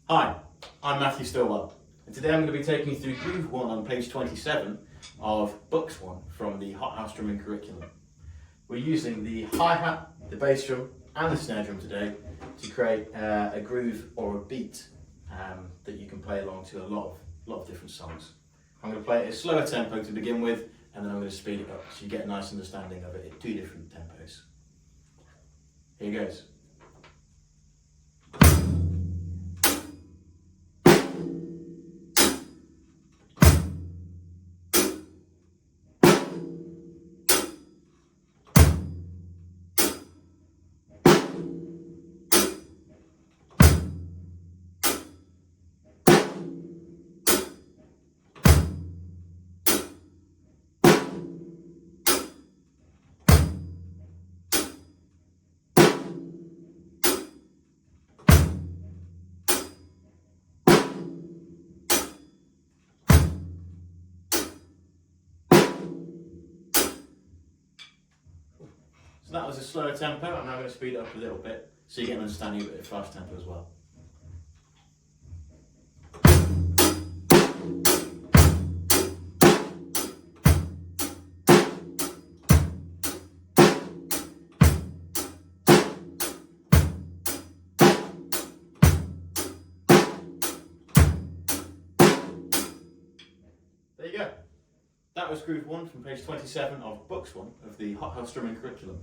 Hi, I'm Matthew Stillwell, and today I'm going to be taking you through Groove 1 on page 27 of Books 1 from the Hot House Drumming curriculum. We're using the hi-hat, the bass drum and the snare drum today to create a groove or a beat that you can play along to a lot of different songs. I'm going to play it at a slower tempo to begin with, and then I'm going to speed it up so you get a nice understanding of it at two different tempos. Here goes. So that was a slower tempo. I'm now going to speed it up a little bit so you get an understanding of it at a fast tempo as well. There you go. That was Groove 1 from page 27 of Books 1 of the Hot House Drumming curriculum.